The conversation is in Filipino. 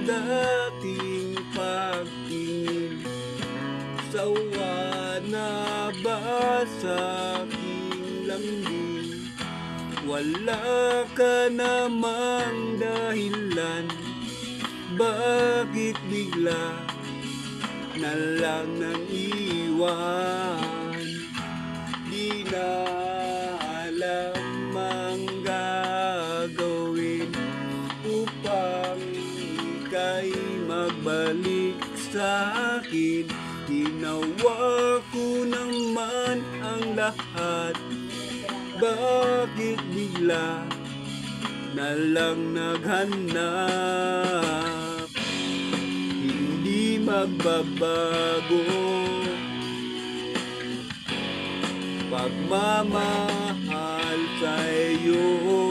dating pagtingin? Sawa na ba sa aking lambing? Wala ka namang dahilan, bakit bigla na lang nang iwan? Di na alam ang gagawin upang ika'y magbalik sa akin. Ginawa ko naman ang lahat, bakit bigla na lang naghanap? Hindi magbabago pagmamahal sa'yo.